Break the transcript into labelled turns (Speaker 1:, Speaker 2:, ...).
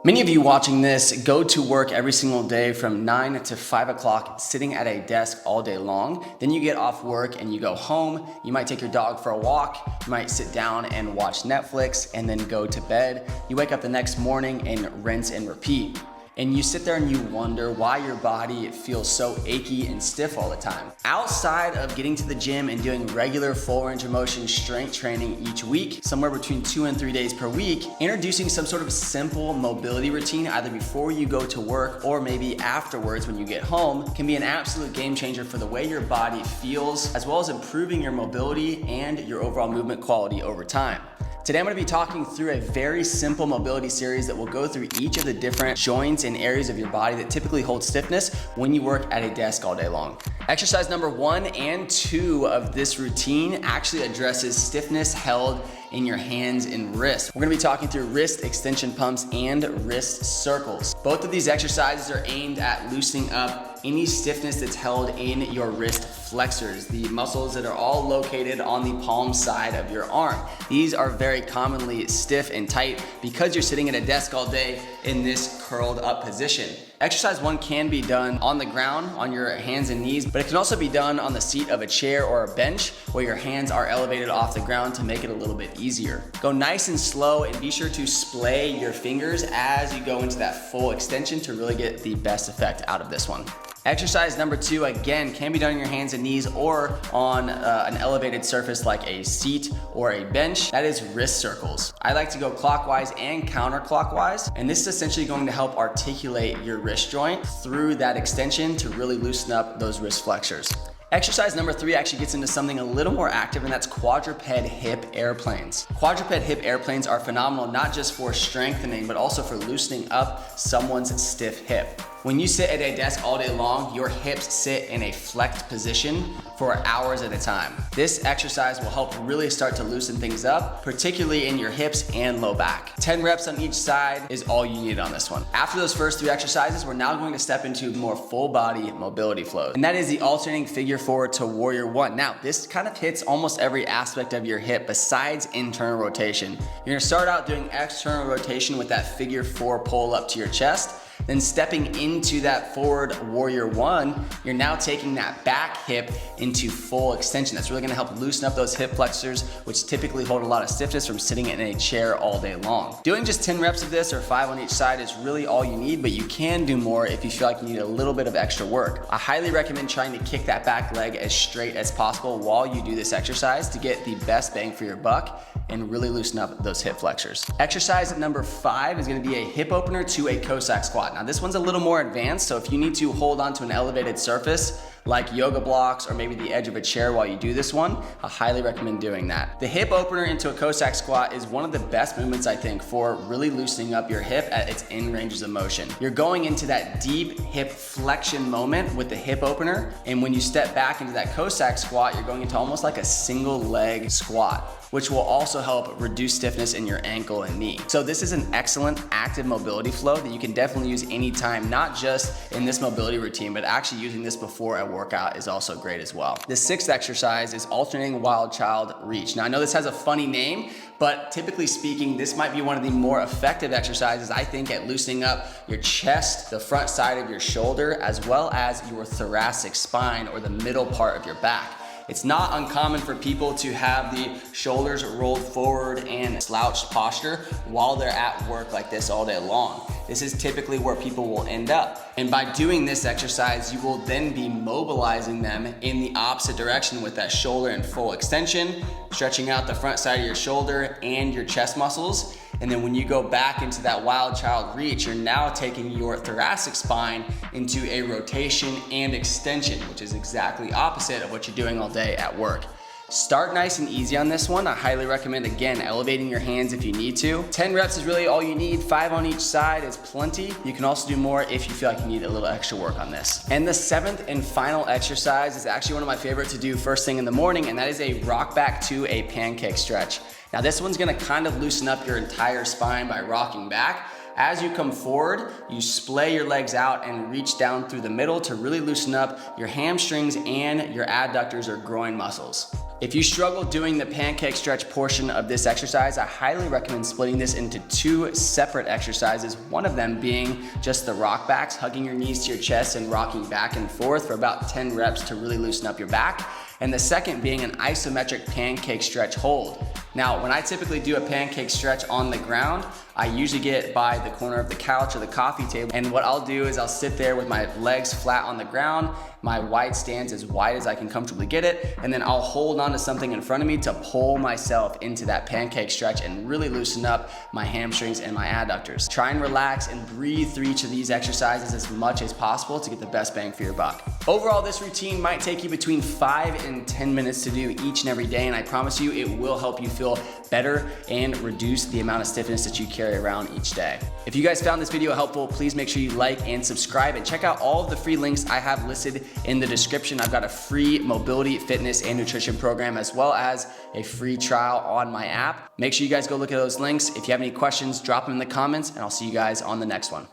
Speaker 1: Many of you watching this go to work every single day from 9 to 5 o'clock sitting at a desk all day long. Then you get off work and you go home. You might take your dog for a walk. You might sit down and watch Netflix and then go to bed. You wake up the next morning and rinse and repeat. And you sit there and you wonder why your body feels so achy and stiff all the time. Outside of getting to the gym and doing regular full range of motion strength training each week, somewhere between 2 and 3 days per week, introducing some sort of simple mobility routine either before you go to work or maybe afterwards when you get home can be an absolute game changer for the way your body feels, as well as improving your mobility and your overall movement quality over time. Today I'm going to be talking through a very simple mobility series that will go through each of the different joints and areas of your body that typically hold stiffness when you work at a desk all day long. Exercise number 1 and 2 of this routine actually addresses stiffness held in your hands and wrists. We're gonna be talking through wrist extension pumps and wrist circles. Both of these exercises are aimed at loosening up any stiffness that's held in your wrist flexors, the muscles that are all located on the palm side of your arm. These are very commonly stiff and tight because you're sitting at a desk all day in this curled up position. Exercise 1 can be done on the ground, on your hands and knees, but it can also be done on the seat of a chair or a bench where your hands are elevated off the ground to make it a little bit easier. Go nice and slow and be sure to splay your fingers as you go into that full extension to really get the best effect out of this one. Exercise number 2, again, can be done on your hands and knees or on an elevated surface like a seat or a bench. That is wrist circles. I like to go clockwise and counterclockwise, and this is essentially going to help articulate your wrist joint through that extension to really loosen up those wrist flexors. Exercise number 3 actually gets into something a little more active, and that's quadruped hip airplanes. Quadruped hip airplanes are phenomenal not just for strengthening, but also for loosening up someone's stiff hip. When you sit at a desk all day long, your hips sit in a flexed position for hours at a time. This exercise will help really start to loosen things up, particularly in your hips and low back. 10 reps on each side is all you need on this one. After those first 3 exercises, we're now going to step into more full body mobility flows. And that is the alternating figure 4 to warrior 1. Now, this kind of hits almost every aspect of your hip besides internal rotation. You're gonna start out doing external rotation with that figure 4 pull up to your chest. Then stepping into that forward warrior 1, you're now taking that back hip into full extension. That's really gonna help loosen up those hip flexors, which typically hold a lot of stiffness from sitting in a chair all day long. Doing just 10 reps of this or 5 on each side is really all you need, but you can do more if you feel like you need a little bit of extra work. I highly recommend trying to kick that back leg as straight as possible while you do this exercise to get the best bang for your buck and really loosen up those hip flexors. Exercise number 5 is gonna be a hip opener to a Cossack squat. Now this one's a little more advanced, so if you need to hold on to an elevated surface like yoga blocks or maybe the edge of a chair while you do this one, I highly recommend doing that. The hip opener into a Cossack squat is one of the best movements I think for really loosening up your hip at its end ranges of motion. You're going into that deep hip flexion moment with the hip opener, and when you step back into that Cossack squat, you're going into almost like a single leg squat, which will also help reduce stiffness in your ankle and knee. So this is an excellent active mobility flow that you can definitely use anytime, not just in this mobility routine, but actually using this before a workout is also great as well. The 6th exercise is alternating wild child reach. Now I know this has a funny name, but typically speaking, this might be one of the more effective exercises I think at loosening up your chest, the front side of your shoulder, as well as your thoracic spine or the middle part of your back. It's not uncommon for people to have the shoulders rolled forward and slouched posture while they're at work like this all day long. This is typically where people will end up. And by doing this exercise, you will then be mobilizing them in the opposite direction with that shoulder in full extension, stretching out the front side of your shoulder and your chest muscles. And then when you go back into that wild child reach, you're now taking your thoracic spine into a rotation and extension, which is exactly opposite of what you're doing all day at work. Start nice and easy on this one. I highly recommend, again, elevating your hands if you need to. 10 reps is really all you need. 5 on each side is plenty. You can also do more if you feel like you need a little extra work on this. And the 7th and final exercise is actually one of my favorite to do first thing in the morning, and that is a rock back to a pancake stretch. Now this one's gonna kind of loosen up your entire spine by rocking back, As you come forward, you splay your legs out and reach down through the middle to really loosen up your hamstrings and your adductors or groin muscles. If you struggle doing the pancake stretch portion of this exercise, I highly recommend splitting this into 2 separate exercises, one of them being just the rock backs, hugging your knees to your chest and rocking back and forth for about 10 reps to really loosen up your back, and the second being an isometric pancake stretch hold. Now, when I typically do a pancake stretch on the ground, I usually get by the corner of the couch or the coffee table, and what I'll do is I'll sit there with my legs flat on the ground, my wide stance as wide as I can comfortably get it, and then I'll hold on to something in front of me to pull myself into that pancake stretch and really loosen up my hamstrings and my adductors. Try and relax and breathe through each of these exercises as much as possible to get the best bang for your buck. Overall, this routine might take you between 5 and 10 minutes to do each and every day, and I promise you it will help you feel better and reduce the amount of stiffness that you carry around each day. If you guys found this video helpful, please make sure you like and subscribe and check out all of the free links I have listed in the description. I've got a free mobility, fitness, and nutrition program as well as a free trial on my app. Make sure you guys go look at those links. If you have any questions, drop them in the comments and I'll see you guys on the next one.